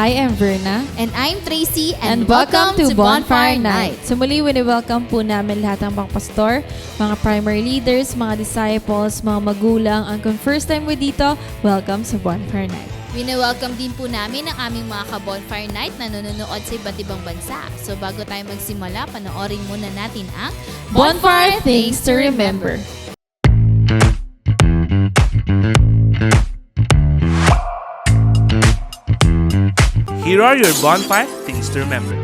Hi, I'm Verna. And I'm Tracy, And welcome to Bonfire Night. So muli, wini-welcome po namin lahat ng mga pastor, mga primary leaders, mga disciples, mga magulang. Ang kung first time mo dito, welcome sa Bonfire Night. Wini-welcome din po namin ang aming mga ka-Bonfire Night na nanonood sa iba't ibang bansa. So bago tayo magsimula, panoorin muna natin ang Bonfire Things to Remember. Here are your bonfire things to remember.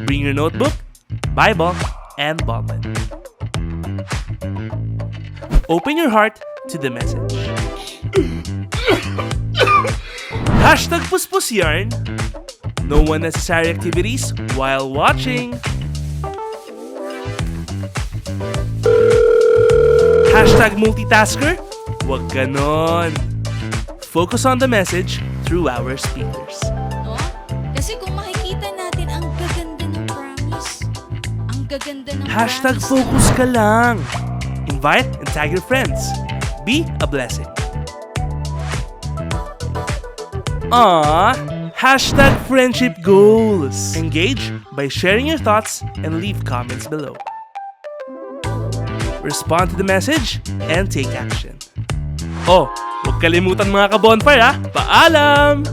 Bring your notebook, Bible, and ballpen. Open your heart to the message. Hashtag Puspus Yarn. No unnecessary activities while watching. Hashtag multitasker. Wag ganon. Focus on the message through our speakers. No? Kasi kung makikita natin, ang gaganda ng promise. Ang gaganda ng Hashtag promise. focus ka lang. Invite and tag your friends. Be a blessing. Hashtag friendship goals. Engage by sharing your thoughts and leave comments below. Respond to the message and take action. Oh, huwag kalimutan mga ka-bonfire ha. Paalam!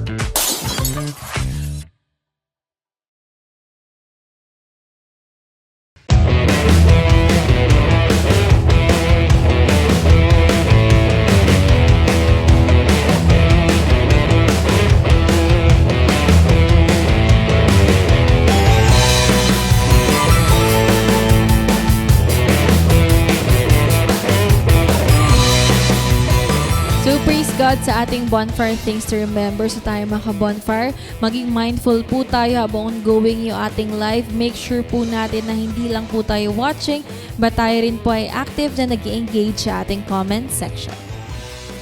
So praise God sa ating Bonfire Things to Remember. So tayo mga bonfire, maging mindful po tayo habang ongoing yung ating live. Make sure po natin na hindi lang po tayo watching, but tayo rin po ay active na nag-engage sa ating comment section.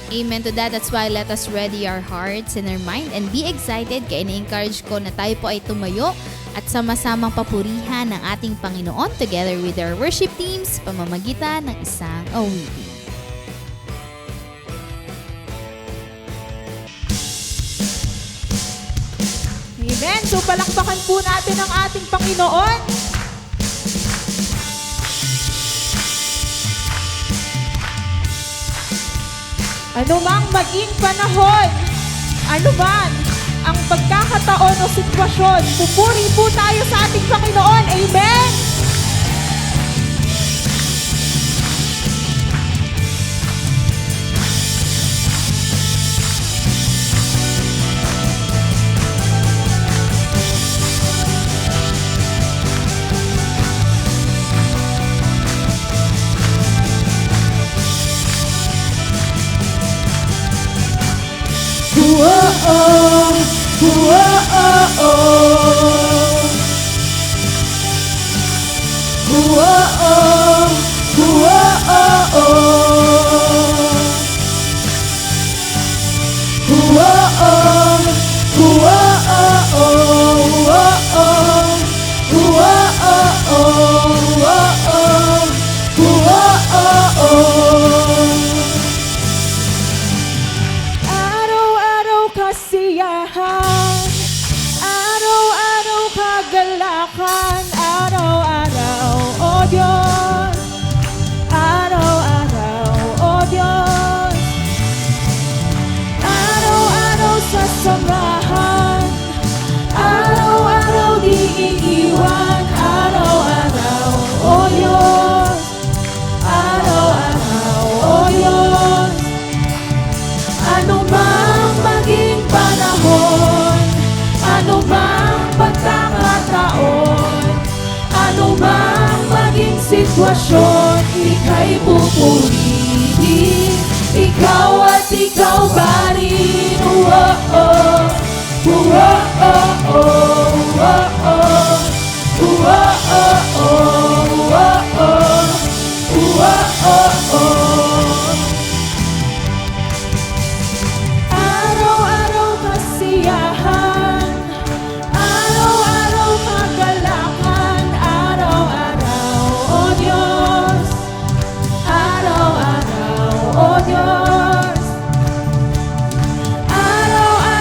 Amen to that. That's why let us ready our hearts and our mind and be excited. Kaya na-encourage ko na tayo po ay tumayo at sama-samang papurihan ng ating Panginoon together with our worship teams pamamagitan ng isang awitin. Amen. So palakpakan po natin ang ating Panginoon. Ano mang maging panahon, ano man ang pagkakataon o sitwasyon, pupuri po tayo sa ating Panginoon. Amen. Araw-araw kasiyahan, araw-araw kagalakan, araw-araw, O Diyos, araw-araw, O Diyos, araw-araw sa samahan, araw-araw di iiwan, araw-araw, O Diyos, araw-araw, O Diyos. Ano mang maging panahon, ano mang pagkakataon, ano mang maging sitwasyon, ika'y pupurihin, ikaw at ikaw pa rin. Araw-araw kasiyahan, araw-araw kagalakan, araw-araw, O Diyos, araw-araw, O Diyos, araw-araw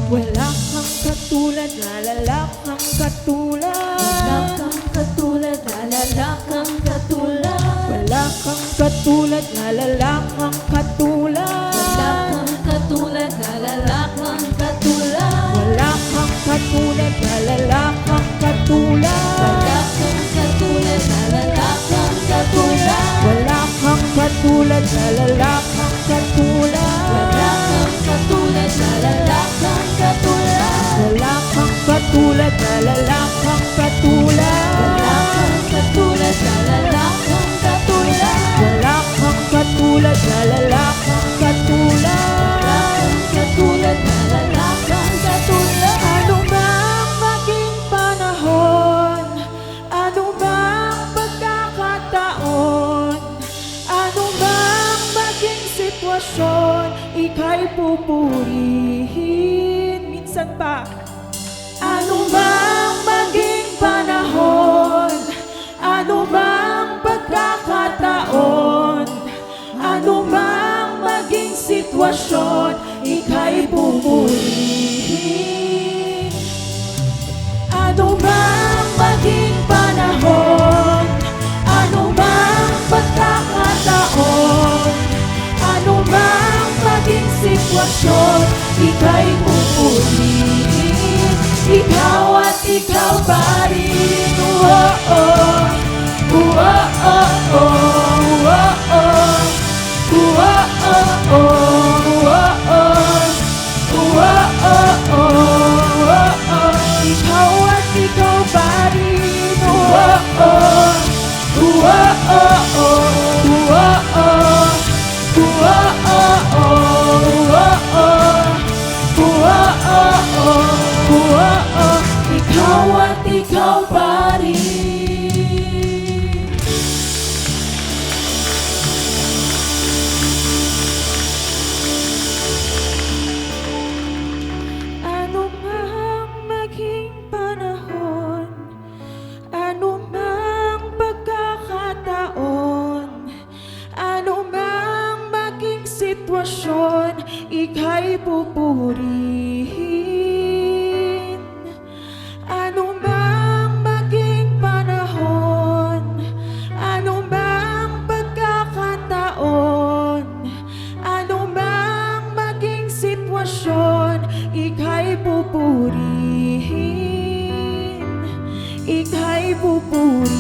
Wala kang katulad, lalala kang katulad. Wala kang katulad, lalala kang katulad. Wala kang katulad, lalala kang katulad. Wala kang katulad, lalala kang katulad. Wala kang katulad, lalala kang katulad. Wala kang katulad, lalala kang katulad. Wala kang katulad, lalala kang katulad. Wala kang katulad, lalala kang katulad. Wala kang katulad, lalala kang katulad. Wala kang katulad, lalala kang katulad. Wala kang katulad, lalala kang katulad. Wala kang katulad, lalala kang katulad. Ano mang maging panahon, ano mang pagkakataon, ano mang maging sitwasyon, ika'y pupurihin. Minsan pa. Ano mang maging panahon, ano mang pagkakataon, ano mang maging sitwasyon, ika'y pupurihin. Ano mang maging panahon, ano mang pagkakataon, ano mang maging sitwasyon, ika'y pupurihin. Ikaw at ikaw pa rin. Oh-oh, oh-oh, oh-oh, oh-oh, oh-oh, ikaw at ikaw pa rin. Oh-oh, ikaw at ikaw pa rin. Ano mang maging panahon, ano mang pagkakataon, ano mang maging sitwasyon, ika'y pupurihin. Ano mang maging panahon, ano mang pagkakataon, ano mang maging sitwasyon, ika'y pupurihin. Ika'y pupurihin.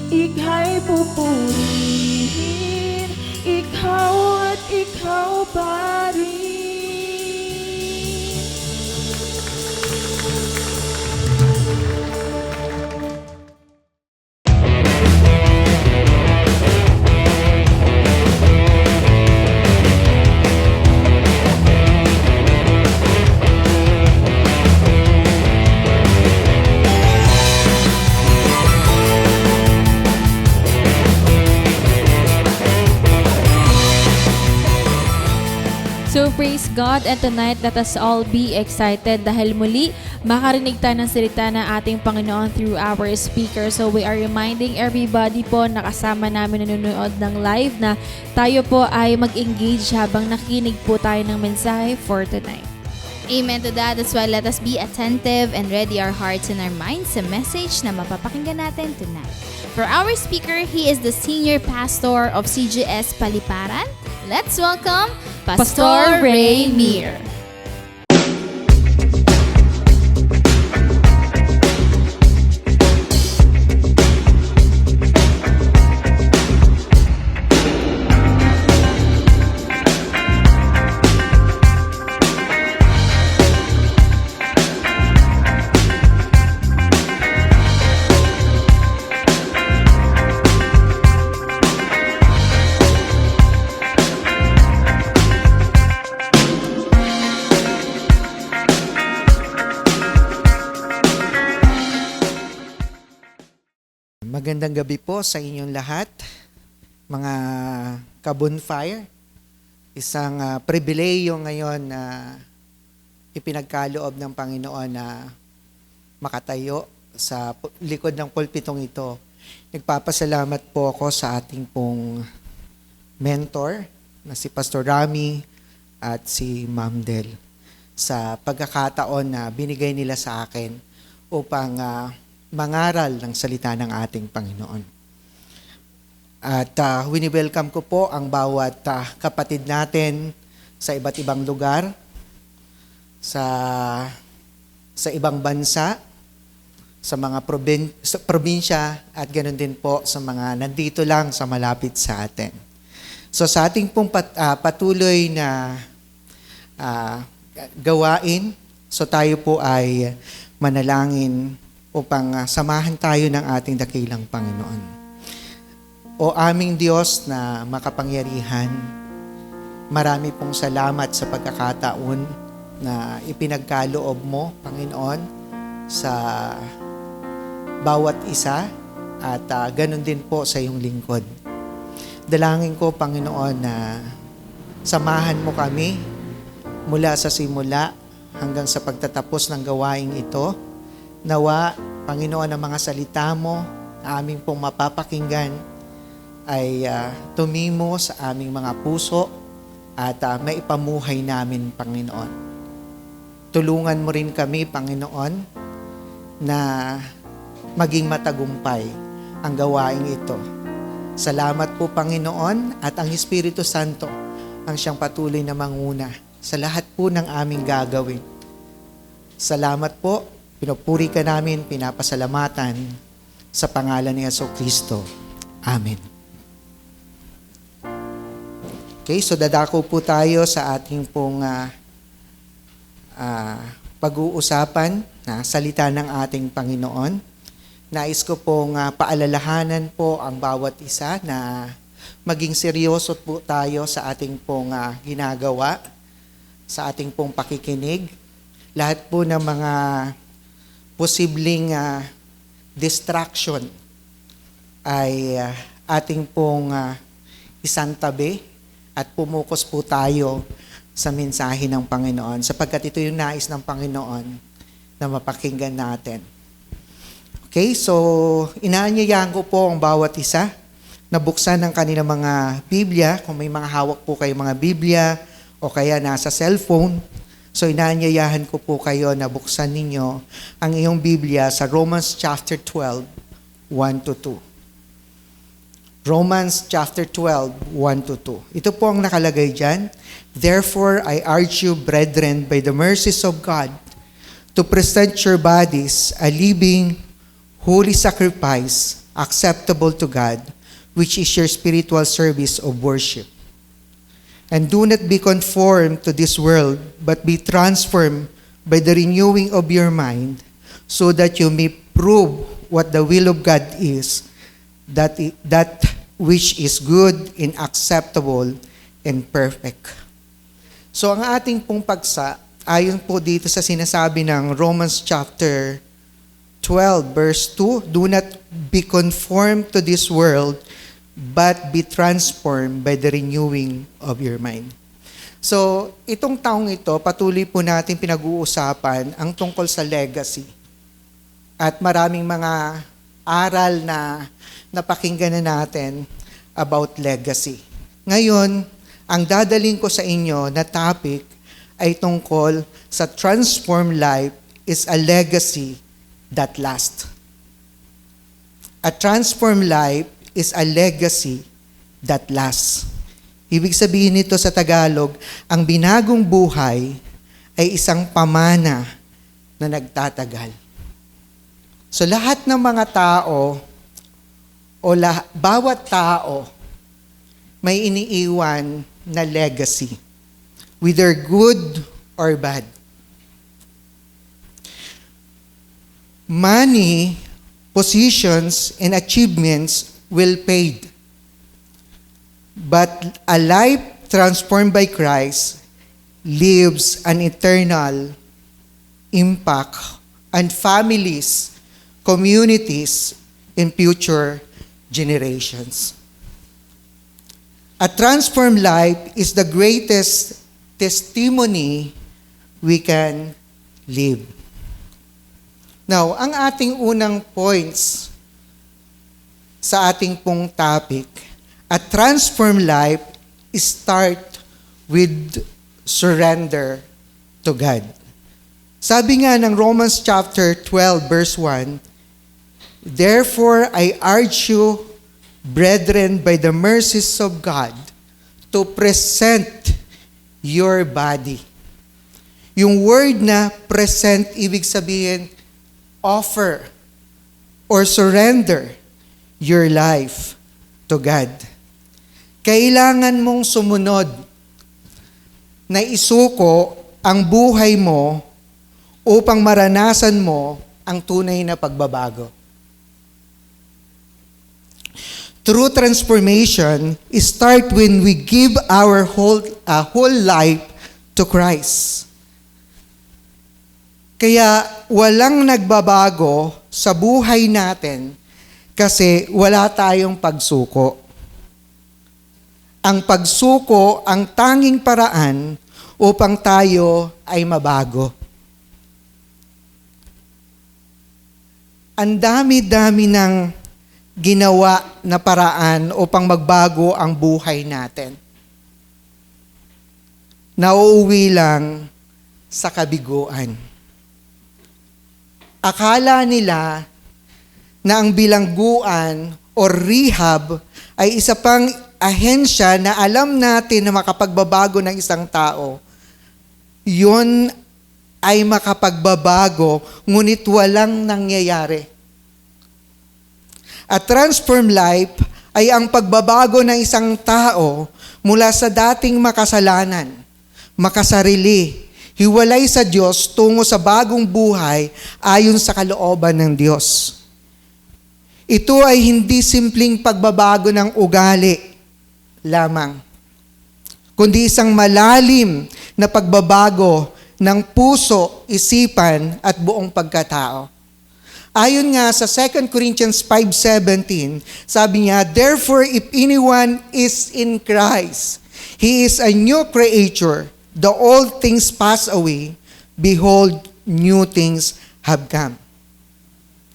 Ika'y pupurihin. Ikaw at ikaw pa rin. So praise God, and tonight let us all be excited dahil muli makarinig tayo ng salita ng ating Panginoon through our speaker. So we are reminding everybody po na kasama namin nanonood ng live na tayo po ay mag-engage habang nakinig po tayo ng mensahe for tonight. Amen to that. That's why let us be attentive and ready our hearts and our minds sa message na mapapakinggan natin tonight. For our speaker, he is the senior pastor of CGS Paliparan. Let's welcome Pastor Ray Mir. Magandang gabi po sa inyong lahat, mga ka-bonfire. Isang pribileyo ngayon na ipinagkaloob ng Panginoon na makatayo sa likod ng pulpitong ito. Nagpapasalamat po ako sa ating pong mentor na si Pastor Rami at si Ma'am Del sa pagkakataon na binigay nila sa akin upang mangaral ng salita ng ating Panginoon. At wini-welcome ko po ang bawat kapatid natin sa iba't ibang lugar, sa ibang bansa, sa mga probinsya, at ganoon din po sa mga nandito lang sa malapit sa atin. So sa ating pong patuloy na gawain, so tayo po ay manalangin upang samahan tayo ng ating dakilang Panginoon. O aming Diyos na makapangyarihan, marami pong salamat sa pagkakataon na ipinagkaloob mo, Panginoon, sa bawat isa at ganun din po sa iyong lingkod. Dalangin ko, Panginoon, na samahan mo kami mula sa simula hanggang sa pagtatapos ng gawaing ito. Nawa, Panginoon, ang mga salita mo na aming pong mapapakinggan ay tumimo sa aming mga puso at maipamuhay namin, Panginoon. Tulungan mo rin kami, Panginoon, na maging matagumpay ang gawaing ito. Salamat po, Panginoon, at ang Espiritu Santo ang siyang patuloy na manguna sa lahat po ng aming gagawin. Salamat po. Pinupuri ka namin, pinapasalamatan sa pangalan ni Jesucristo. Amen. Okay, so dadako po tayo sa ating pong pag-uusapan na salita ng ating Panginoon. Nais ko pong paalalahanan po ang bawat isa na maging seryoso po tayo sa ating pong ginagawa, sa ating pong pakikinig. Lahat po ng mga posibleng distraction ay ating pong isantabi at pumukus po tayo sa mensahe ng Panginoon sapagkat ito yung nais ng Panginoon na mapakinggan natin. Okay, so inaanyayahan ko po ang bawat isa na buksan ang kanilang mga Biblia, kung may mga hawak po kayo mga Biblia o kaya nasa cellphone. So inaanyayahan ko po kayo na buksan ninyo ang iyong Biblia sa Romans chapter 12, 1-2. Romans chapter 12, 1-2. Ito po ang nakalagay dyan. Therefore, I urge you, brethren, by the mercies of God, to present your bodies a living, holy sacrifice, acceptable to God, which is your spiritual service of worship. And do not be conformed to this world, but be transformed by the renewing of your mind, so that you may prove what the will of God is, that which is good and acceptable and perfect. So ang ating pong pagsa, ayon po dito sa sinasabi ng Romans chapter 12, verse 2, do not be conformed to this world, but be transformed by the renewing of your mind. So, itong taong ito, patuloy po natin pinag-uusapan ang tungkol sa legacy. At maraming mga aral na napakinggan na natin about legacy. Ngayon, ang dadaling ko sa inyo na topic ay tungkol sa transformed life is a legacy that lasts. A transformed life is a legacy that lasts. Ibig sabihin nito sa Tagalog, ang binagong buhay ay isang pamana na nagtatagal. So lahat ng mga tao o bawat tao may iniiwan na legacy, whether good or bad. Money, positions, and achievements will fade. But a life transformed by Christ leaves an eternal impact on families, communities, in future generations. A transformed life is the greatest testimony we can live. Now, ang ating unang points sa ating pong topic, a transformed life start with surrender to God. Sabi nga ng Romans chapter 12 verse 1, "Therefore I urge you, brethren, by the mercies of God, to present your body." Yung word na present, ibig sabihin, offer or surrender your life to God. Kailangan mong sumunod na isuko ang buhay mo upang maranasan mo ang tunay na pagbabago. True transformation start when we give our whole life to Christ. Kaya walang nagbabago sa buhay natin kasi wala tayong pagsuko. Ang pagsuko ang tanging paraan upang tayo ay mabago. Ang dami-dami ng ginawa na paraan upang magbago ang buhay natin. Nauuwi lang sa kabiguan. Akala nila na ang bilangguan o rehab ay isa pang ahensya na alam natin na makapagbabago ng isang tao. Yun ay makapagbabago, ngunit walang nangyayari. A transformed life ay ang pagbabago ng isang tao mula sa dating makasalanan, makasarili, hiwalay sa Diyos tungo sa bagong buhay ayon sa kalooban ng Diyos. Ito ay hindi simpleng pagbabago ng ugali lamang, kundi isang malalim na pagbabago ng puso, isipan at buong pagkatao. Ayon nga sa 2 Corinthians 5:17, sabi niya, "Therefore, if anyone is in Christ, he is a new creature. The old things pass away. Behold, new things have come."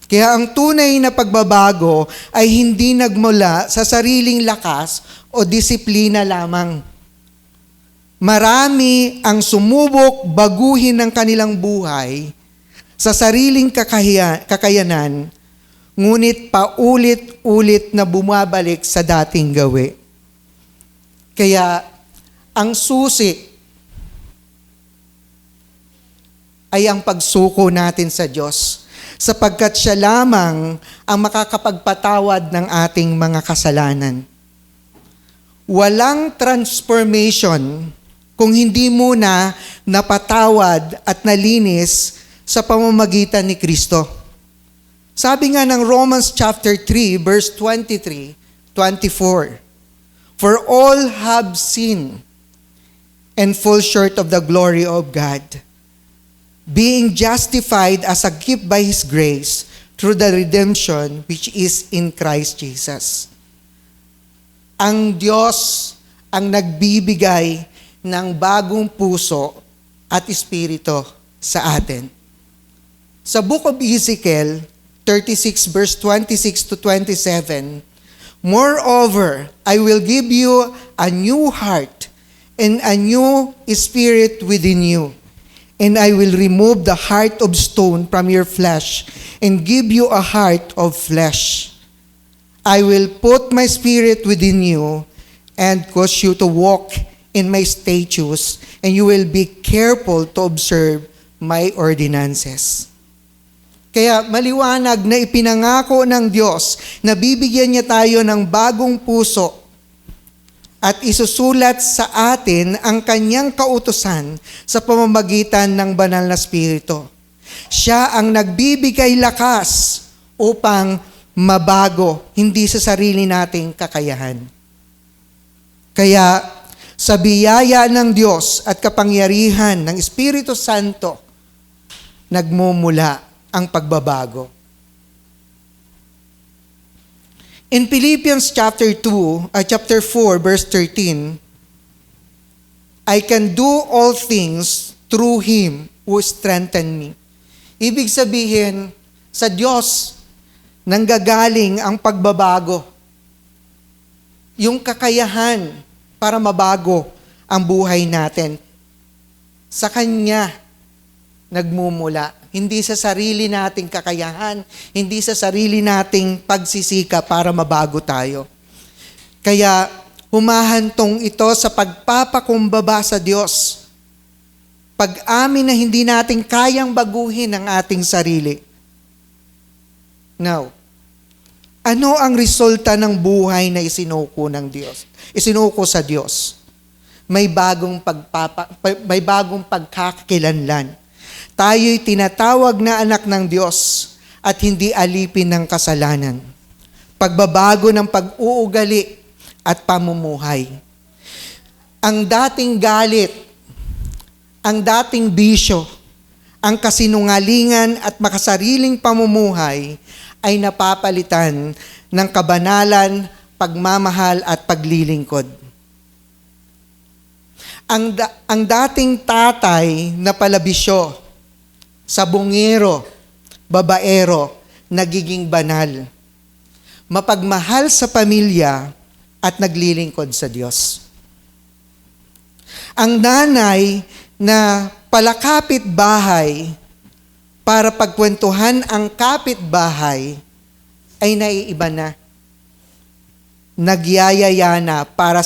Kaya ang tunay na pagbabago ay hindi nagmula sa sariling lakas o disiplina lamang. Marami ang sumubok baguhin ng kanilang buhay sa sariling kakayanan, ngunit paulit-ulit na bumabalik sa dating gawi. Kaya ang susi ay ang pagsuko natin sa Diyos, sapagkat siya lamang ang makakapagpatawad ng ating mga kasalanan. Walang transformation kung hindi muna napatawad at nalinis sa pamamagitan ni Kristo. Sabi nga ng Romans chapter 3 verse 23-24, "For all have sinned and fall short of the glory of God, being justified as a gift by His grace through the redemption which is in Christ Jesus." Ang Diyos ang nagbibigay ng bagong puso at espiritu sa atin. Sa Book of Ezekiel 36 verse 26-27, "Moreover, I will give you a new heart and a new spirit within you. And I will remove the heart of stone from your flesh and give you a heart of flesh. I will put my spirit within you and cause you to walk in my statutes, and you will be careful to observe my ordinances." Kaya maliwanag na ipinangako ng Diyos na bibigyan niya tayo ng bagong puso at isusulat sa atin ang kanyang kautusan sa pamamagitan ng banal na Espiritu. Siya ang nagbibigay lakas upang mabago, hindi sa sarili nating kakayahan. Kaya sa biyaya ng Diyos at kapangyarihan ng Espiritu Santo, nagmumula ang pagbabago. In Philippians chapter 4, verse 13, I can do all things through Him who strengthened me. Ibig sabihin, sa Diyos, nanggagaling ang pagbabago. Yung kakayahan para mabago ang buhay natin. Sa Kanya nagmumula. Hindi sa sarili nating kakayahan, hindi sa sarili nating pagsisika para mabago tayo. Kaya humahantong ito sa pagpapakumbaba sa Diyos. Pag-amin na hindi natin kayang baguhin ang ating sarili. Now, ano ang resulta ng buhay na isinuko ng Diyos? Isinuko sa Diyos. May bagong pagkakakilanlan. Tayo'y tinatawag na anak ng Diyos at hindi alipin ng kasalanan. Pagbabago ng pag-uugali at pamumuhay. Ang dating galit, ang dating bisyo, ang kasinungalingan at makasariling pamumuhay ay napapalitan ng kabanalan, pagmamahal at paglilingkod. Ang dating tatay na palabisyo, sabongero, babaero, nagiging banal. Mapagmahal sa pamilya at naglilingkod sa Diyos. Ang nanay na palakapit bahay para pagkwentuhan ang kapitbahay ay naiiba na. Nagyayaya na para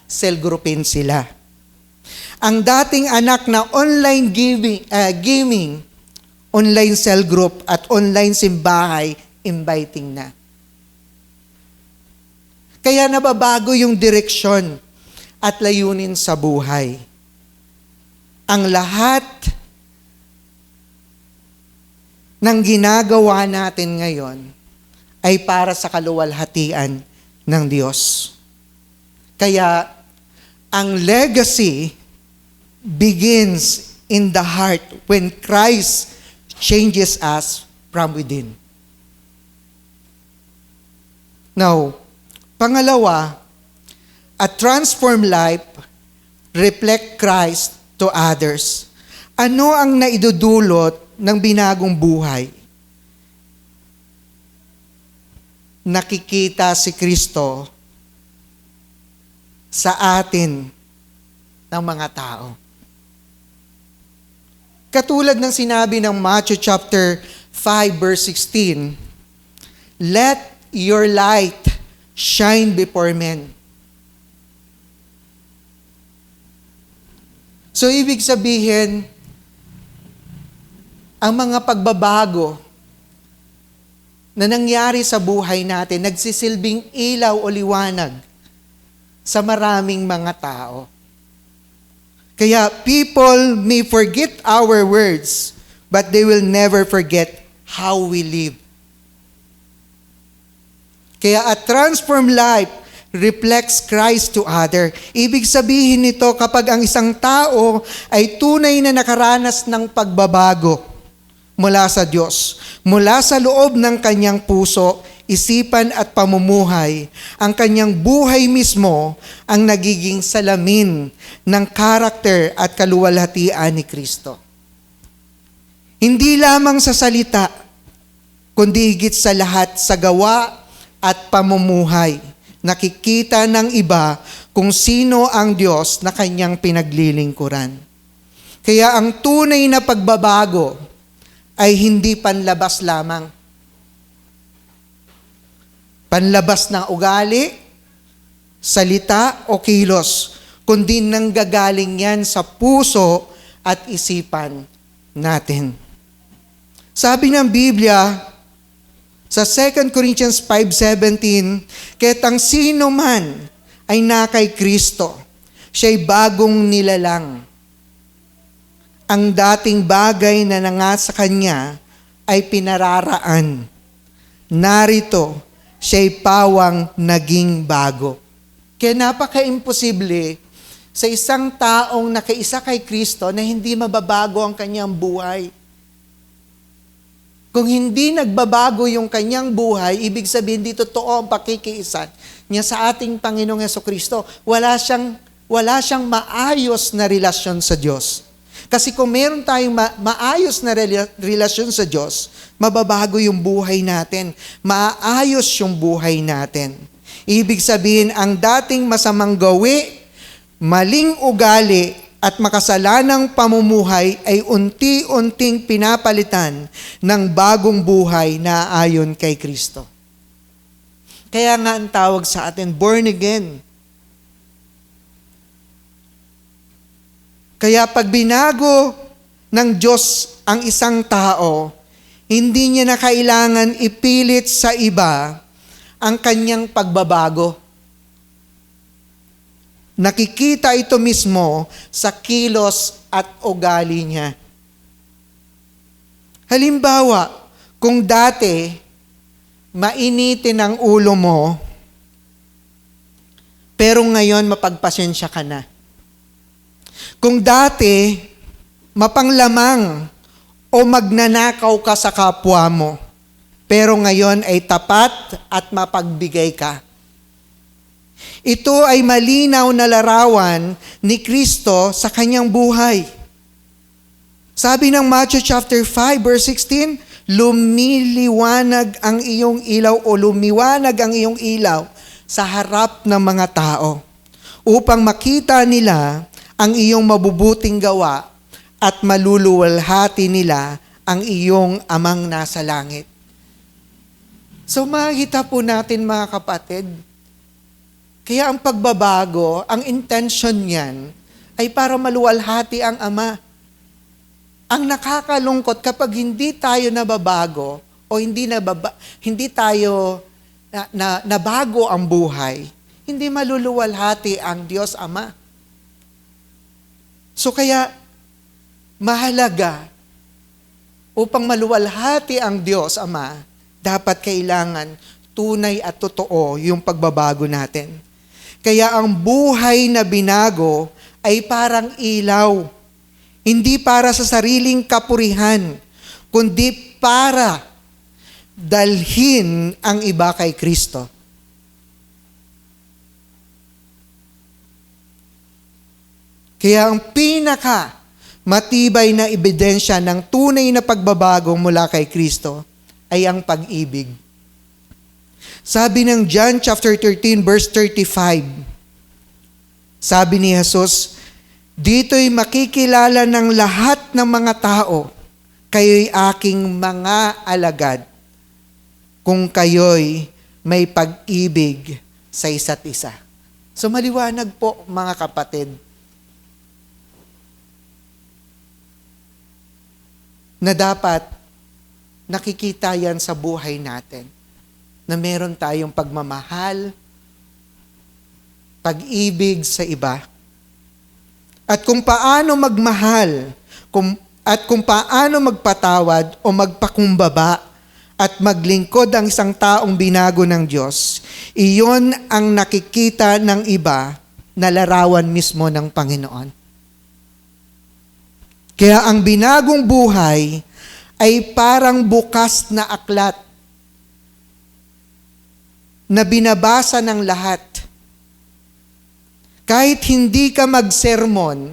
cell groupin sila. Ang dating anak na online gaming, online cell group at online simbahay, inviting na. Kaya nababago yung direksyon at layunin sa buhay. Ang lahat ng ginagawa natin ngayon ay para sa kaluwalhatian ng Diyos. Kaya ang legacy begins in the heart when Christ changes us from within. Now, pangalawa, a transformed life reflect Christ to others. Ano ang naidudulot ng binagong buhay? Nakikita si Kristo sa atin ng mga tao. Katulad ng sinabi ng Matthew chapter 5 verse 16, let your light shine before men. So ibig sabihin, ang mga pagbabago na nangyari sa buhay natin, nagsisilbing ilaw o liwanag sa maraming mga tao. Kaya people may forget our words, but they will never forget how we live. Kaya a transformed life reflects Christ to other. Ibig sabihin nito, kapag ang isang tao ay tunay na nakaranas ng pagbabago mula sa Diyos, mula sa loob ng kanyang puso, isipan at pamumuhay, ang kanyang buhay mismo ang nagiging salamin ng karakter at kaluwalhatian ni Kristo. Hindi lamang sa salita, kundi higit sa lahat sa gawa at pamumuhay. Nakikita ng iba kung sino ang Diyos na kanyang pinaglilingkuran. Kaya ang tunay na pagbabago ay hindi panlabas lamang. Panlabas ng ugali, salita o kilos, kundi nanggagaling yan sa puso at isipan natin. Sabi ng Biblia sa 2 Corinthians 5:17, ketang sino man ay nakay Kristo, siya'y bagong nilalang. Ang dating bagay na nanga sa kanya ay pinararaan. Narito, siya'y pawang naging bago. Kaya napaka-imposible sa isang taong nakaisa kay Kristo na hindi mababago ang kanyang buhay. Kung hindi nagbabago yung kanyang buhay, ibig sabihin di totoo ang pakikiisa niya sa ating Panginoong Hesukristo. Wala siyang maayos na relasyon sa Diyos. Kasi kung meron tayong maayos na relasyon sa Diyos, mababago yung buhay natin. Maayos yung buhay natin. Ibig sabihin, ang dating masamang gawi, maling ugali, at makasalanang pamumuhay ay unti-unting pinapalitan ng bagong buhay na ayon kay Kristo. Kaya nga ang tawag sa atin, born again. Kaya pag binago ng Diyos ang isang tao, hindi niya na kailangan ipilit sa iba ang kanyang pagbabago. Nakikita ito mismo sa kilos at ugali niya. Halimbawa, kung dati mainitin ang ulo mo, pero ngayon mapagpasensya ka na. Kung dati mapanglamang o magnanakaw ka sa kapwa mo, pero ngayon ay tapat at mapagbigay ka. Ito ay malinaw na larawan ni Kristo sa kanyang buhay. Sabi ng Matthew chapter 5 verse 16, lumiwanag ang iyong ilaw sa harap ng mga tao upang makita nila ang iyong mabubuting gawa at maluluwalhati nila ang iyong amang nasa langit. So makikita po natin mga kapatid, kaya ang pagbabago, ang intention niyan, ay para maluwalhati ang Ama. Ang nakakalungkot kapag hindi tayo nababago o hindi tayo nabago ang buhay, hindi maluluwalhati ang Diyos Ama. So kaya, mahalaga, upang maluwalhati ang Diyos Ama, dapat kailangan tunay at totoo yung pagbabago natin. Kaya ang buhay na binago ay parang ilaw. Hindi para sa sariling kapurihan, kundi para dalhin ang iba kay Kristo. Kaya ang matibay na ebidensya ng tunay na pagbabago mula kay Kristo ay ang pag-ibig. Sabi ng John chapter 13 verse 35, sabi ni Jesus, dito'y makikilala ng lahat ng mga tao, kayo'y aking mga alagad, kung kayo'y may pag-ibig sa isa't isa. So maliwanag po mga kapatid, na dapat nakikita yan sa buhay natin, na meron tayong pagmamahal, pag-ibig sa iba, at kung paano magmahal, at kung paano magpatawad o magpakumbaba at maglingkod ang isang taong binago ng Diyos, iyon ang nakikita ng iba na larawan mismo ng Panginoon. Kaya ang binagong buhay ay parang bukas na aklat na binabasa ng lahat. Kahit hindi ka magsermon,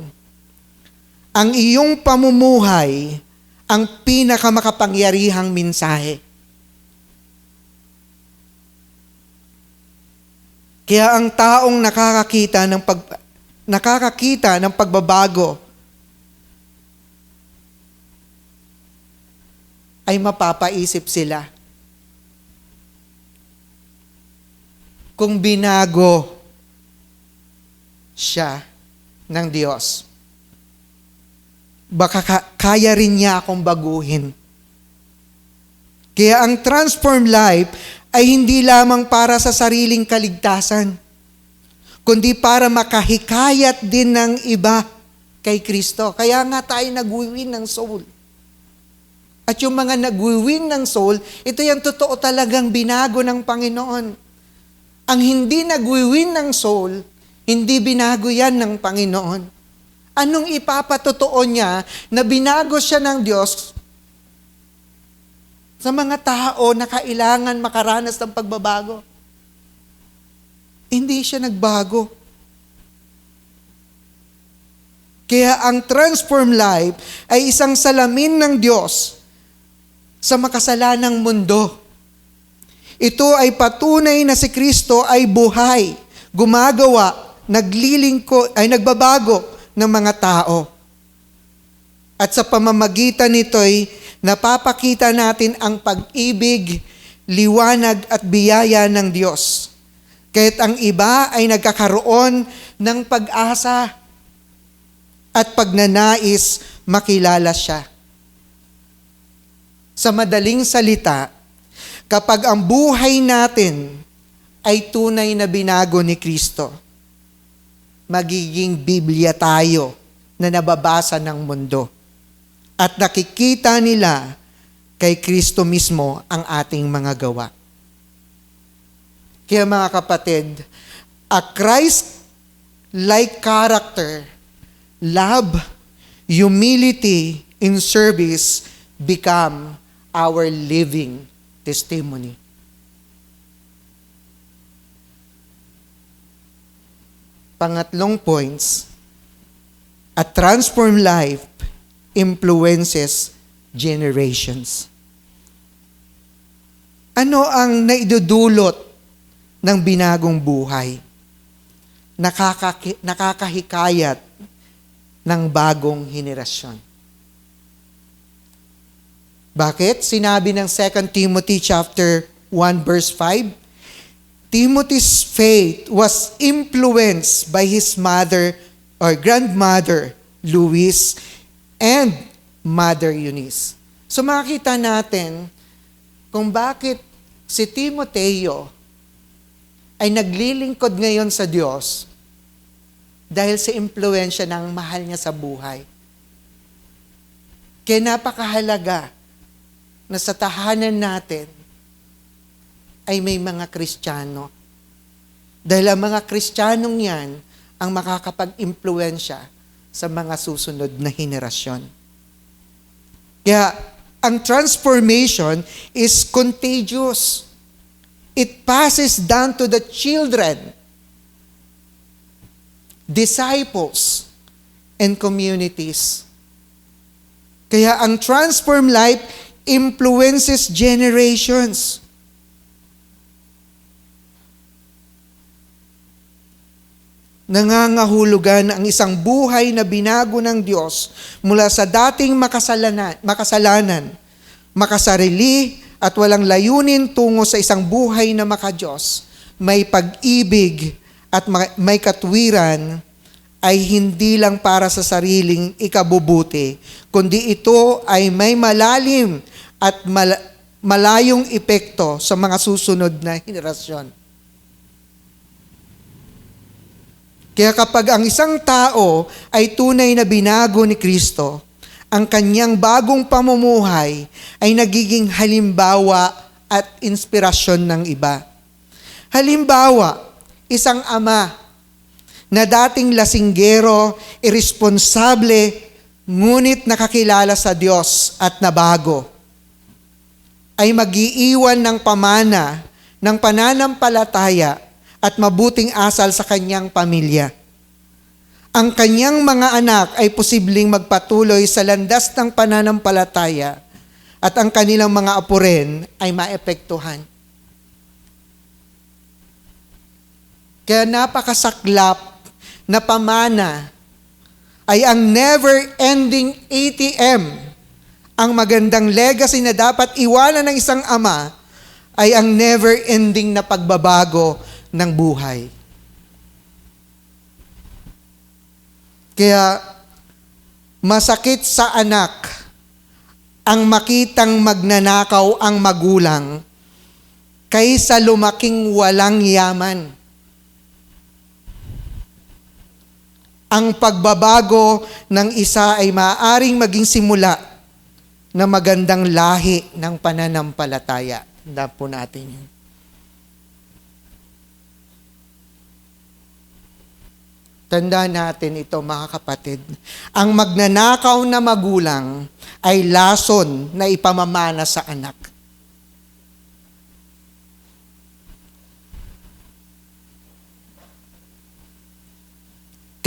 ang iyong pamumuhay ang pinakamakapangyarihang mensahe. Kaya ang taong nakakakita ng pagbabago ay mapapaisip sila. Kung binago siya ng Diyos, baka kaya rin niya akong baguhin. Kaya ang transformed life ay hindi lamang para sa sariling kaligtasan, kundi para makahikayat din ng iba kay Kristo. Kaya nga tayo nag-win ng soul. At yung mga nag-win ng soul, ito yung totoo talagang binago ng Panginoon. Ang hindi nag-win ng soul, hindi binago yan ng Panginoon. Anong ipapatotoo niya na binago siya ng Diyos sa mga tao na kailangan makaranas ng pagbabago. Hindi siya nagbago. Kaya ang transformed life ay isang salamin ng Diyos sa makasalanang mundo. Ito ay patunay na si Kristo ay buhay, gumagawa, nagbabago ng mga tao. At sa pamamagitan nito'y napapakita natin ang pag-ibig, liwanag at biyaya ng Diyos. Kahit ang iba ay nagkakaroon ng pag-asa at pagnanais makilala siya. Sa madaling salita, kapag ang buhay natin ay tunay na binago ni Kristo, magiging Biblia tayo na nababasa ng mundo. At nakikita nila kay Kristo mismo ang ating mga gawa. Kaya mga kapatid, a Christ-like character, love, humility in service become our living testimony. Pangatlong points, a transformed life influences generations. Ano ang naidudulot ng binagong buhay? Nakakahikayat ng bagong henerasyon. Bakit? Sinabi ng 2 Timothy chapter 1 verse 5, Timothy's faith was influenced by his mother or grandmother Lois and Mother Eunice. So makikita natin kung bakit si Timoteo ay naglilingkod ngayon sa Diyos dahil sa impluensya ng mahal niya sa buhay. Kaya napakahalaga na sa tahanan natin ay may mga Kristiyano. Dahil ang mga Kristiyanong yan ang makakapag-impluensya sa mga susunod na henerasyon. Kaya, ang transformation is contagious. It passes down to the children, disciples, and communities. Kaya, ang transformed life influences generations. Nangangahulugan ang isang buhay na binago ng Diyos mula sa dating makasalanan, makasarili at walang layunin tungo sa isang buhay na makadiyos. May pag-ibig at may katwiran ay hindi lang para sa sariling ikabubuti, kundi ito ay may malalim at malayong epekto sa mga susunod na henerasyon. Kaya kapag ang isang tao ay tunay na binago ni Kristo, ang kanyang bagong pamumuhay ay nagiging halimbawa at inspirasyon ng iba. Halimbawa, isang ama na dating lasinggero, irresponsable, ngunit nakakilala sa Diyos at nabago, ay mag-iiwan ng pamana ng pananampalataya at mabuting asal sa kanyang pamilya. Ang kanyang mga anak ay posibleng magpatuloy sa landas ng pananampalataya at ang kanilang mga apo rin ay maepektuhan. Kaya napakasaklap na pamana ay ang never-ending ATM. Ang magandang legacy na dapat iwanan ng isang ama ay ang never-ending na pagbabago ng buhay. Kaya masakit sa anak ang makitang magnanakaw ang magulang kaysa lumaking walang yaman. Ang pagbabago ng isa ay maaaring maging simula na magandang lahi ng pananampalataya. Tandaan po natin yun. Tandaan natin ito mga kapatid. Ang magnanakaw na magulang ay lason na ipamamana sa anak.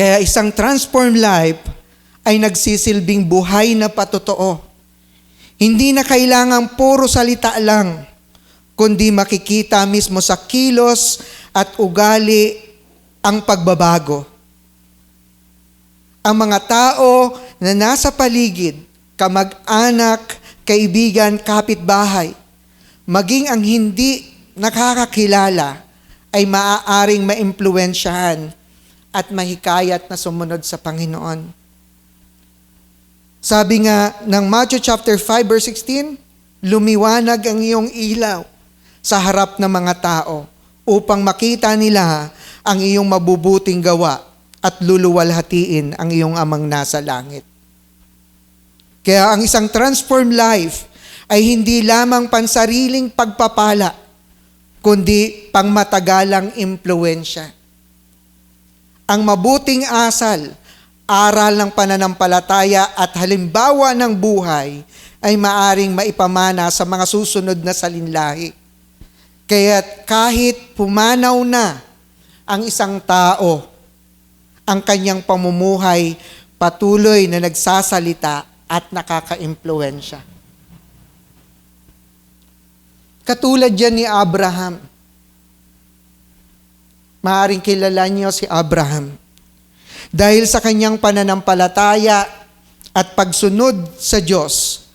Kaya isang transformed life ay nagsisilbing buhay na patotoo. Hindi na kailangang puro salita lang, kundi makikita mismo sa kilos at ugali ang pagbabago. Ang mga tao na nasa paligid, kamag-anak, kaibigan, kapitbahay, maging ang hindi nakakakilala ay maaaring maimpluwensyahan at mahikayat na sumunod sa Panginoon. Sabi nga ng Matthew chapter 5 verse 16, lumiwanag ang iyong ilaw sa harap ng mga tao upang makita nila ang iyong mabubuting gawa at luluwalhatiin ang iyong amang nasa langit. Kaya ang isang transformed life ay hindi lamang pansariling pagpapala, kundi pangmatagalang impluensya. Ang mabuting asal, aral ng pananampalataya at halimbawa ng buhay ay maaring maipamana sa mga susunod na salinlahi. Kaya't kahit pumanaw na ang isang tao, ang kanyang pamumuhay patuloy na nagsasalita at nakaka-impluwensya. Katulad yan ni Abraham. Maaring kilala niyo si Abraham. Dahil sa kanyang pananampalataya at pagsunod sa Diyos,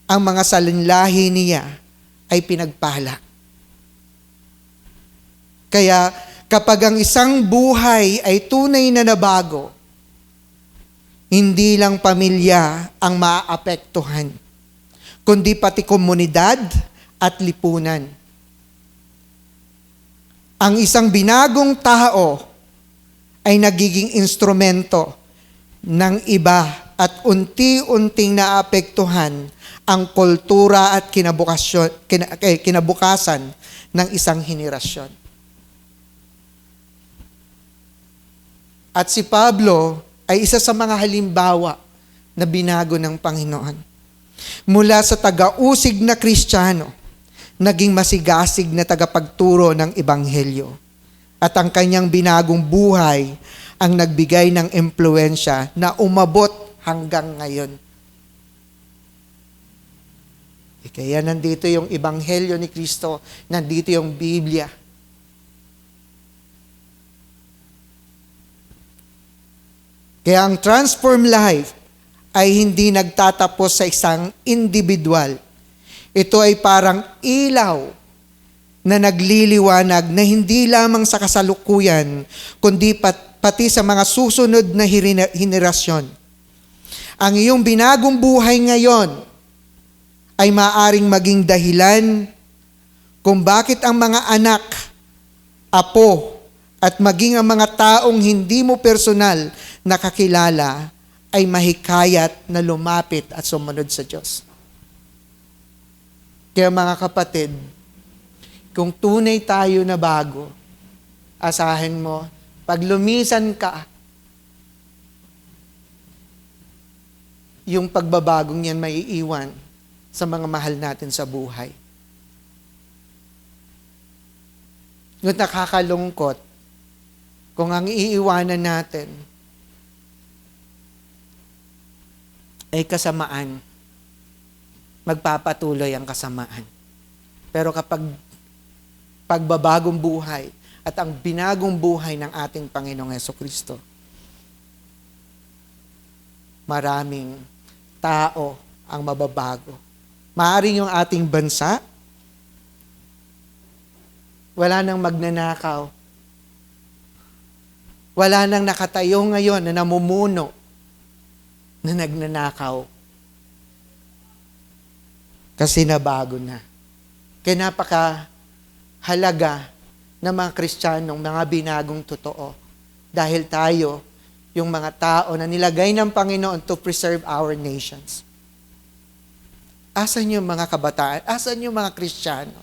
ang mga salinlahi niya ay pinagpala. Kaya kapag ang isang buhay ay tunay na nabago, hindi lang pamilya ang maaapektuhan, kundi pati komunidad at lipunan. Ang isang binagong tao ay nagiging instrumento ng iba at unti-unting naapektuhan ang kultura at kinabukasan ng isang henerasyon. At si Pablo ay isa sa mga halimbawa na binago ng Panginoon. Mula sa taga-usig na Kristiyano, naging masigasig na tagapagturo ng Ebanghelyo. At ang kanyang binagong buhay ang nagbigay ng impluensya na umabot hanggang ngayon. Kaya nandito yung Ebanghelyo ni Kristo, nandito yung Biblia. Kaya ang transformed life ay hindi nagtatapos sa isang individual. Ito ay parang ilaw na nagliliwanag na hindi lamang sa kasalukuyan, kundi pati sa mga susunod na henerasyon. Ang iyong binagong buhay ngayon ay maaring maging dahilan kung bakit ang mga anak, apo, at maging ang mga taong hindi mo personal nakakilala ay mahikayat na lumapit at sumunod sa Diyos. Kaya mga kapatid, kung tunay tayo na bago, asahin mo, pag lumisan ka, yung pagbabagong yan may iiwan sa mga mahal natin sa buhay. Ngunit nakakalungkot kung ang iiwanan natin ay kasamaan, magpapatuloy ang kasamaan. Pero kapag pagbabagong buhay at ang binagong buhay ng ating Panginoong Hesukristo, maraming tao ang mababago. Maaring yung ating bansa, wala nang magnanakaw. Wala nang nakatayo ngayon na namumuno na nagnanakaw. Kasi nabago na. Kaya napakahalaga ng mga Kristiyanong mga binagong totoo. Dahil tayo, yung mga tao na nilagay ng Panginoon to preserve our nations. Asan yung mga kabataan? Asan yung mga Kristiyano?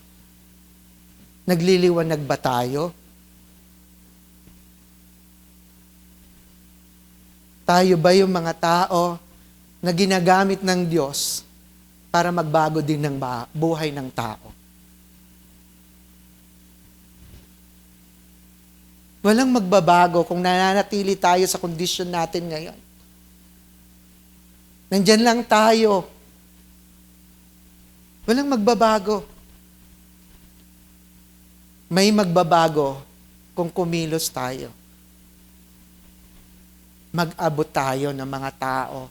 Nagliliwanag ba tayo? Tayo ba yung mga tao na ginagamit ng Diyos para magbago din ng buhay ng tao? Walang magbabago kung nananatili tayo sa kondisyon natin ngayon. Nandyan lang tayo. Walang magbabago. May magbabago kung kumilos tayo. Mag-abot tayo ng mga tao.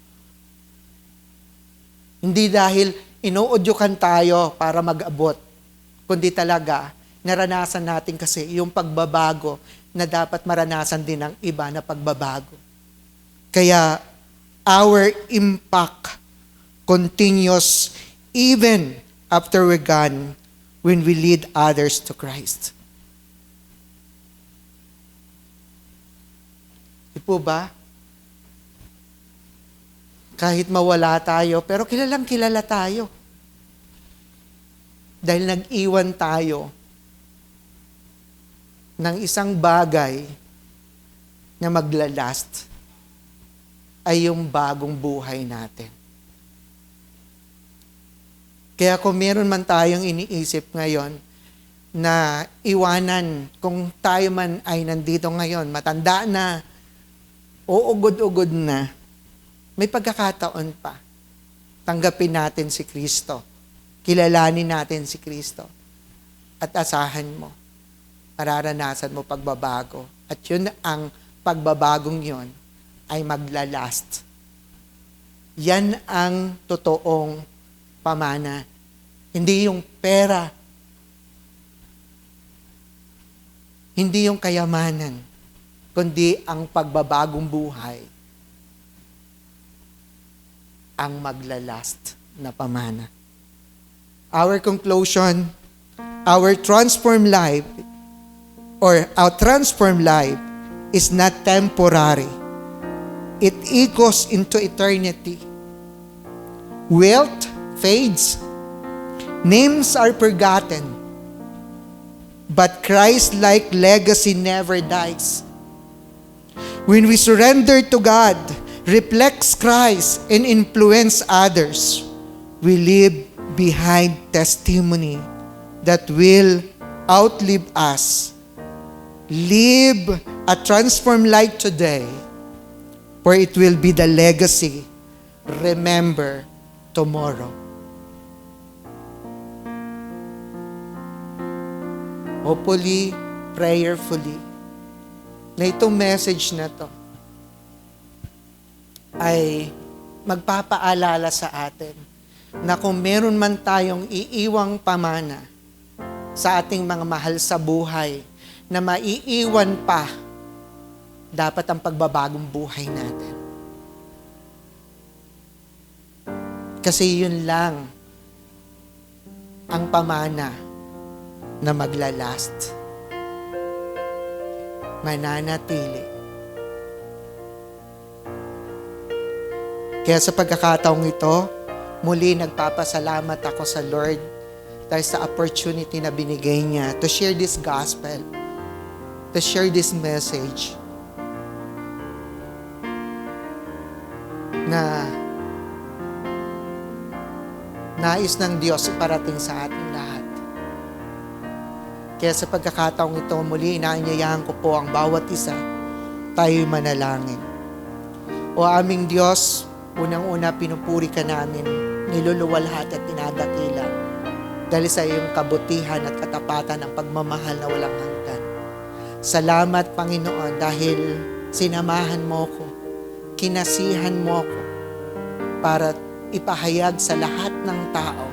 Hindi dahil inuudyukan tayo para mag-abot, kundi talaga naranasan natin kasi yung pagbabago na dapat maranasan din ng iba na pagbabago. Kaya our impact continues even after we're gone when we lead others to Christ. Di po ba? Kahit mawala tayo, pero kilalang kilala tayo. Dahil nag-iwan tayo ng isang bagay na maglalast ay yung bagong buhay natin. Kaya kung meron man tayong iniisip ngayon na iwanan, kung tayo man ay nandito ngayon, matanda na, uugod-ugod na, may pagkakataon pa. Tanggapin natin si Kristo. Kilalanin natin si Kristo. At asahan mo, mararanasan mo pagbabago. At yun ang pagbabagong yun ay maglalast. Yan ang totoong pamana. Hindi yung pera. Hindi yung kayamanan. Kundi ang pagbabagong buhay ang maglalast na pamana. Our conclusion, our transformed life is not temporary. It echoes into eternity. Wealth fades. Names are forgotten. But Christ-like legacy never dies. When we surrender to God, reflects Christ, and influence others, we leave behind testimony that will outlive us. Live a transformed life today, for it will be the legacy. Remember tomorrow. Hopefully, prayerfully, na itong message na to ay magpapaalala sa atin na kung meron man tayong iiwang pamana sa ating mga mahal sa buhay na maiiwan pa, dapat ang pagbabagong buhay natin. Kasi yun lang ang pamana na maglalast. Mananatili. Kaya sa pagkakataong ito, muli nagpapasalamat ako sa Lord dahil sa opportunity na binigay niya to share this gospel, to share this message na nais ng Diyos parating sa ating lahat. Kaya sa pagkakataong ito, muli inaanyayahan ko po ang bawat isa, tayo'y manalangin. O aming Diyos, unang-una pinupuri ka namin, niluluwalhati at tinadakila dahil sa iyong kabutihan at katapatan ng pagmamahal na walang hanggan. Salamat, Panginoon, dahil sinamahan mo ko, kinasihan mo ko para ipahayag sa lahat ng tao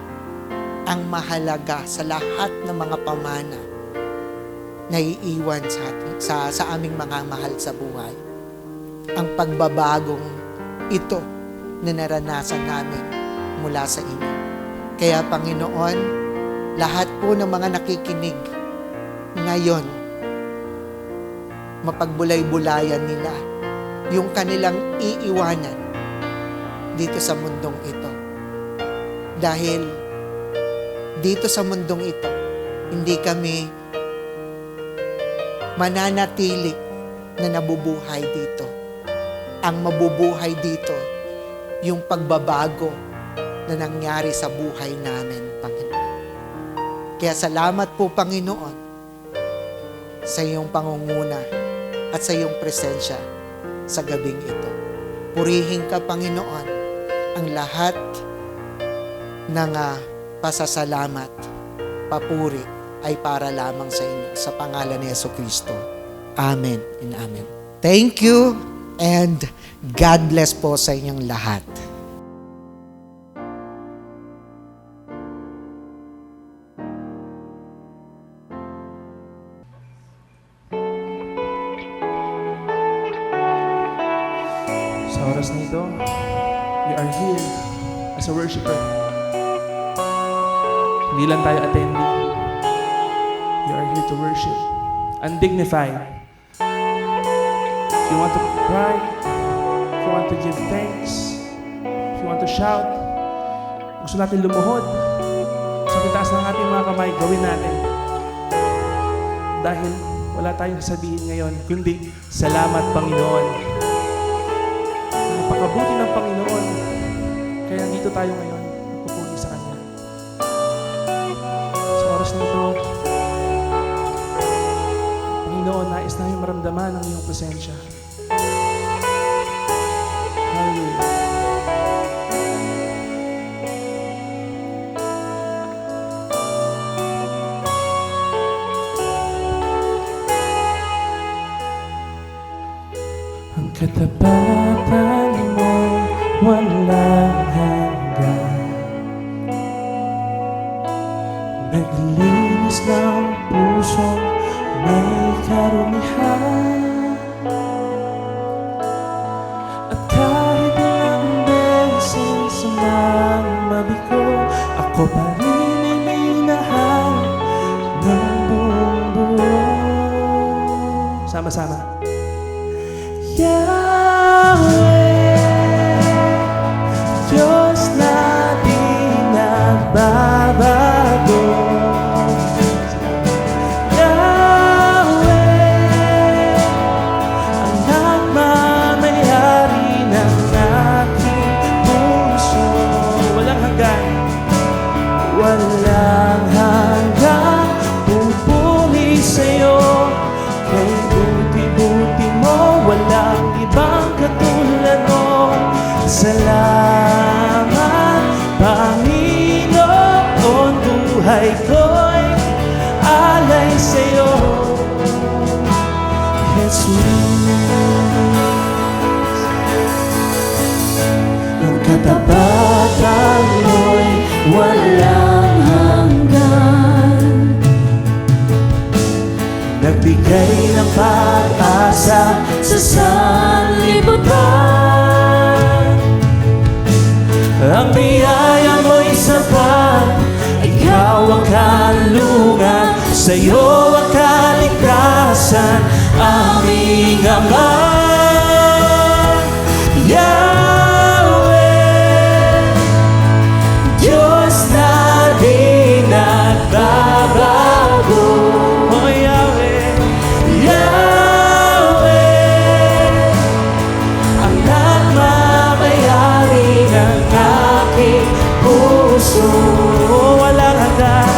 ang mahalaga sa lahat ng mga pamana na iiwan sa aming mga mahal sa buhay. Ang pagbabagong ito na naranasan namin mula sa inyo. Kaya Panginoon, lahat po ng mga nakikinig ngayon, mapagbulay-bulayan nila yung kanilang iiwanan dito sa mundong ito. Dahil dito sa mundong ito, hindi kami mananatili na nabubuhay dito. Ang mabubuhay dito, yung pagbabago na nangyari sa buhay namin, Panginoon. Kaya salamat po, Panginoon, sa iyong pangunguna at sa iyong presensya sa gabing ito. Purihin ka, Panginoon, ang lahat ng pasasalamat, papuri ay para lamang sa inyo. Sa pangalan ni Jesucristo. Amen and amen. Thank you and God bless po sa inyong lahat. Sa oras na ito, we are here as a worshiper. Hindi lang tayo attendee. We are here to worship. Undignified. If you want to cry, if you want to give thanks, if you want to shout, gusto natin lumuhod, sa titaas ng ating mga kamay, gawin natin. Dahil wala tayong sasabihin ngayon, kundi salamat, Panginoon. Napakabuti ng Panginoon. Kaya dito tayo ngayon, nagpupuri sa Kanya. Sa oras na ito, Panginoon, nais namin maramdaman ang iyong presensya. Hallelujah. Ang katapatan mo'y walang hanggan. Naglinis ng pusong may karumihan. At kahit ilang beses sa mga mabigo, ako pa rin ay minahal ng buong buo. Sama-sama. Yahweh, Diyos na di nagbabago. Yahweh, ang nagmamayari ng aking puso. Walang hanggan, walang hanggan, pupuri sa'yo. Kay buti-buti mo, walang ibang katulad mo. Salamat, Panginoon, buhay ko'y alay sa'yo, Jesus. Ang katapatan mo'y walang hanggan. Nagbigay ng pag-asa sa sanlibutan. Ang biyaya mo'y sapat, ikaw ang kanlungan, sa'yo ang kaligtasan, aming Ama. Yahweh, Diyos na di nagbabago. Oh Yahweh, Yahweh, ang nagmamayari ng aking puso. Walang hanggan,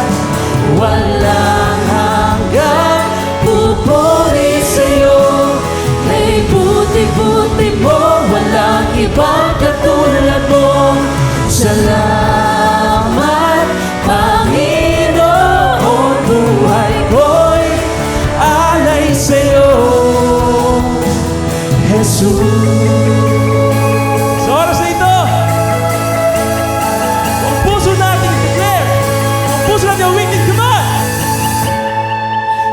walang hanggan, pupuri sa'yo. Kay buti-buti mo, walang ibang katulad mo. Salamat, Panginoon, buhay ko'y alay sa'yo, Jesus. Sa oras na ito, ang puso natin declare, ang puso natin awitin, come on!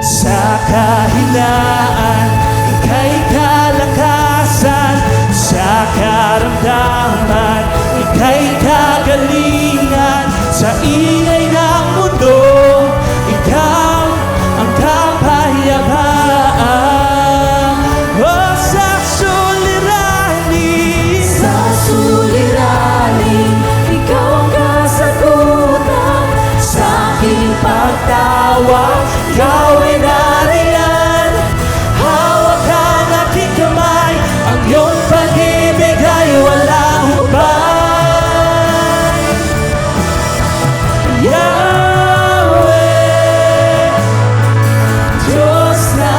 Sa kahinaan, ika'y kalakasan, sa karamdaman, ika'y kagalingan, sa ingay ng mundo, ikaw ang kapayapaan. O sa suliranin, ikaw ang kasagutan, sa aking pagtawag, ikaw ay nariyan. Hawak ang aking kamay, ang iyong pag-ibig ay walang hubay. Yahweh, Diyos na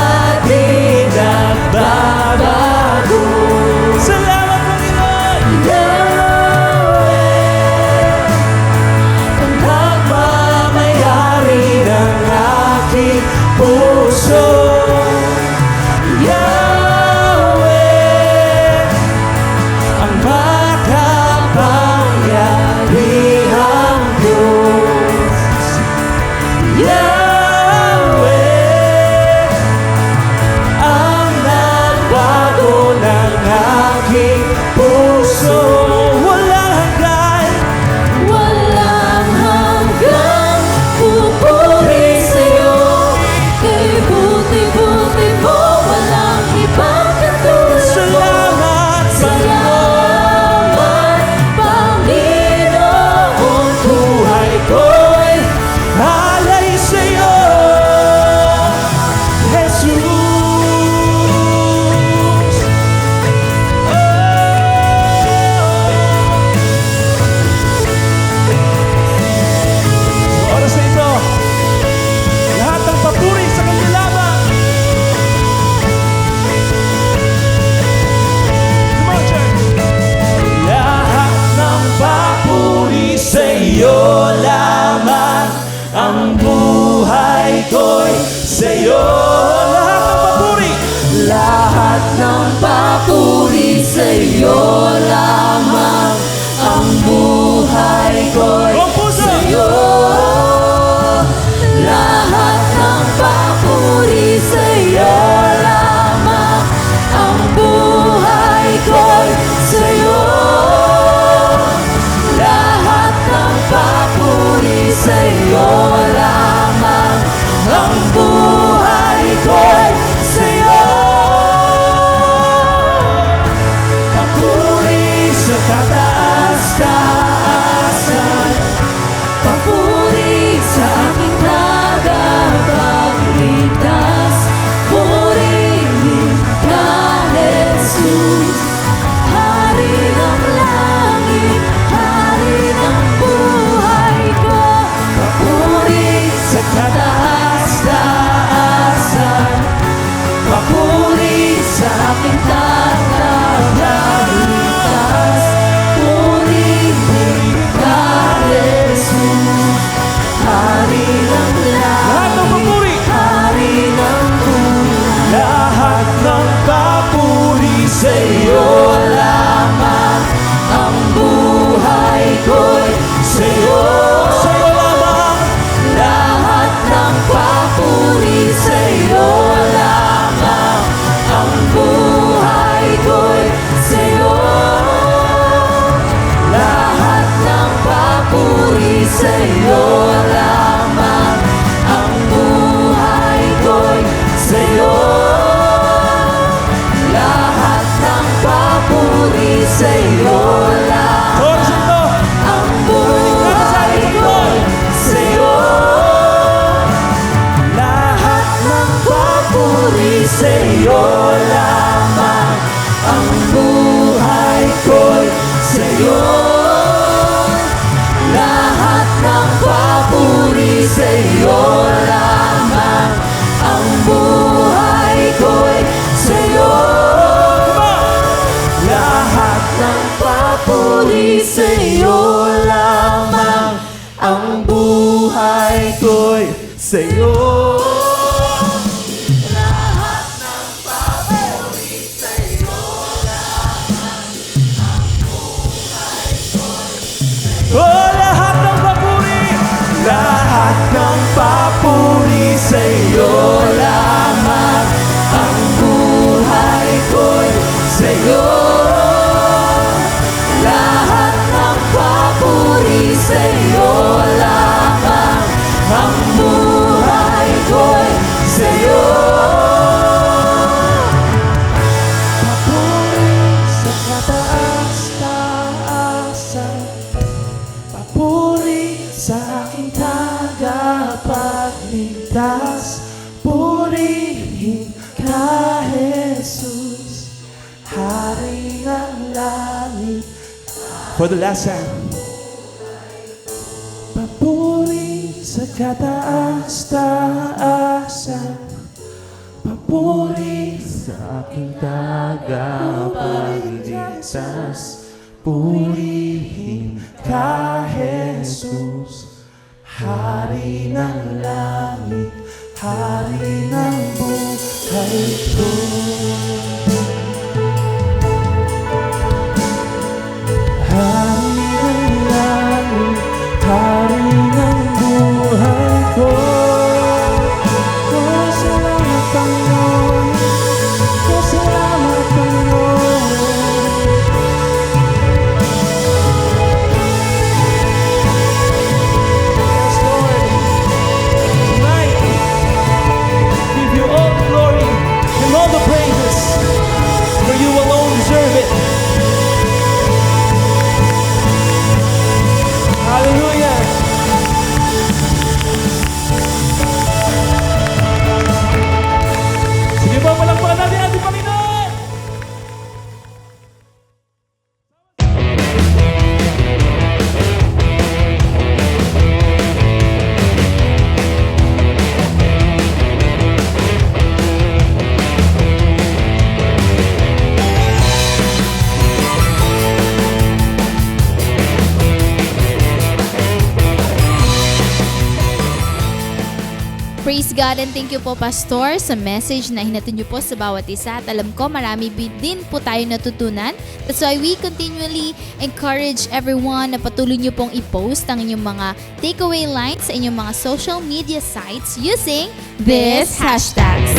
di nagbabago. puso. Yahweh, ang makapangyarihang Diyos. Yahweh, ang nagbago ng aking puso. Walang hanggan, Walang hanggang pupuri sa'yo. Kay buti-buti mo, walang ibang katulad mo. salamat, Salamat, Panginoon. buhay ko'y alay sa'yo, Jesus. Sa oras na ito, lahat ng papuri sa kanya lamang. Come on, church. Lahat ng papuri sa iyo lamang, ang buhay ko'y sa iyo. Lahat ng papuri, Lahat ng papuri sa'yo lamang, ang buhay ko'y buong puso. sa'yo. Lahat ng papuri sa'yo lamang, ang buhay ko'y sa'yo. Lahat ng papuri sa'yo lamang, ang buhay ko'y sa'yo. Papuri sa kataas-taasan, Papuri sa aking tagapagligtas. Purihin ka, Jesus. Hari ng langit, hari ng buhay ko. Papuri sa kataas-taasan. Papuri sa aking tagapagligtas. Purihin ka, Jesus. Hari ng lahat ng langit, papuri, hari ng buhay. lahat ng papuri sa iyo lamang, ang buhay ko'y sa'yo. sa'yo lamang. Lahat ng papuri sa'yo lamang, ang buhay ko'y sa'yo. Lahat ng papuri sa'yo lamang, ang buhay ko'y sa'yo. Lahat ng papuri sa'yo lamang, Oras ito, ang buhay ko'y sa'yo. lahat ng Papuri sa'yo lamang, ang buhay ko'y sa'yo. Lahat ng papuri sa'yo lamang, ang buhay ko'y sa'yo. Lahat ng papuri sa'yo lamang, ang buhay ko'y sa'yo. lahat ng papuri, lahat ng papuri sa iyo lamang, Ang buhay ko'y sa'yo. Lahat ng papuri sa'yo lamang, ang buhay ko'y sa'yo. papuri sa kataas-taasan, papuri sa aking tagapagligtas. Purihin ka, Jesus, Hari ng langit. For the last time. Papuri sa kataas-taasan, papuri sa aking tagapagligtas. Purihin ka, Jesus, Hari ng langit, hari ng buhay ko. Hari ng langit, hari ng buhay ko. Oh, salamat Panginoon. Oh, salamat Panginoon. Yes, Lord. Tonight, give you all the glory and all the praises, for you alone deserve it. Hallelujah. Sige po, palakpakan natin ang ating Panginoon. Praise God and thank you po, Pastor, sa message na hinatid niyo po sa bawat isa. At alam ko, marami din po tayo natutunan. That's why we continually encourage everyone na patuloy niyo pong i-post ang inyong mga takeaway lines sa inyong mga social media sites using this hashtags.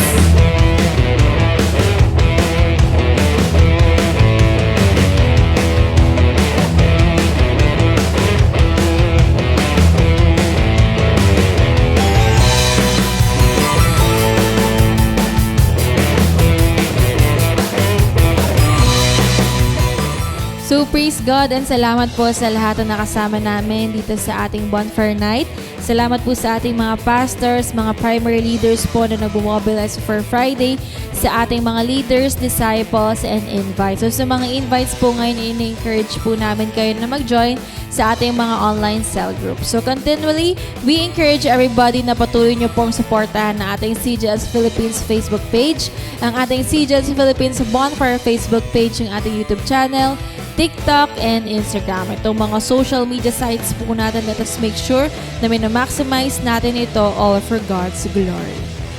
So praise God and salamat po sa lahat na nakasama namin dito sa ating Bonfire Night. Salamat po sa ating mga pastors, mga primary leaders po na nag-mobilize for Friday, sa ating mga leaders, disciples, and invites. So sa mga invites po ngayon, in-encourage po namin kayo na mag-join sa ating mga online cell group. So continually, we encourage everybody na patuloy nyo pong supportahan ang ating CJS Philippines Facebook page, ang ating CJS Philippines Bonfire Facebook page, yung ating YouTube channel, TikTok, and Instagram. Itong mga social media sites po natin, let us make sure na maximize natin ito all for God's glory.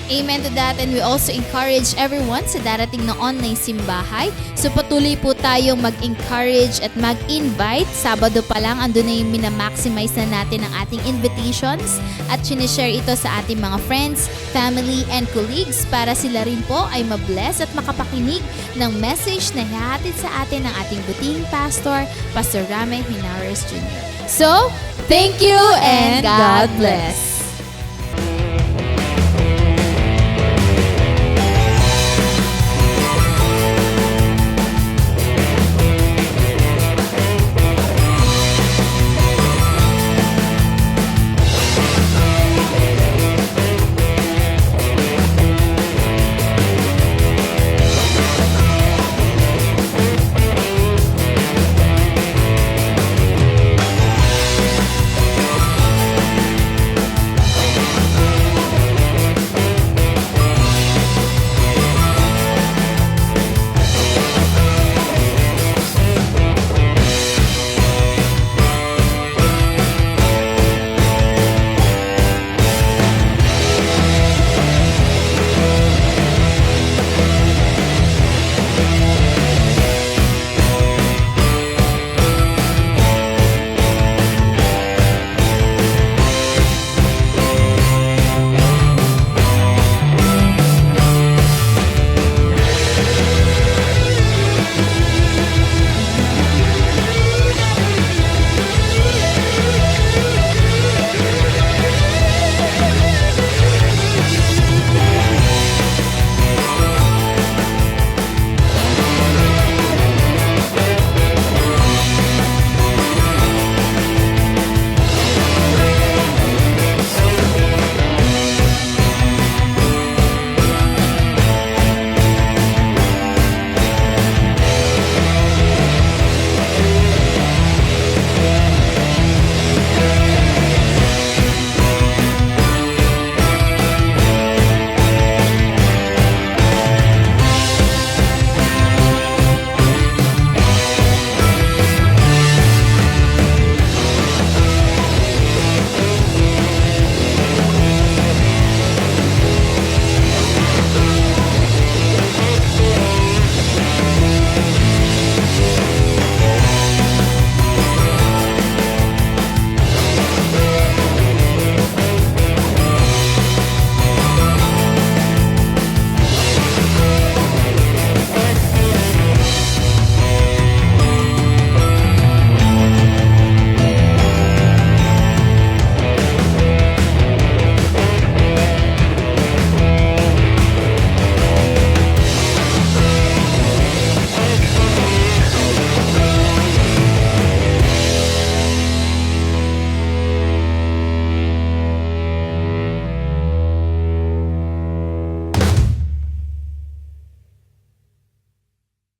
Amen to that, and we also encourage everyone sa darating na online simbahay. So patuloy po tayong mag-encourage at mag-invite. Sabado pa lang, andun na yung minamaximize na natin ang ating invitations at sinishare ito sa ating mga friends, family, and colleagues para sila rin po ay mabless at makapakinig ng message na hihatid sa atin ng ating buting pastor, Pastor Ramey Hinares Jr. So, thank you and God bless!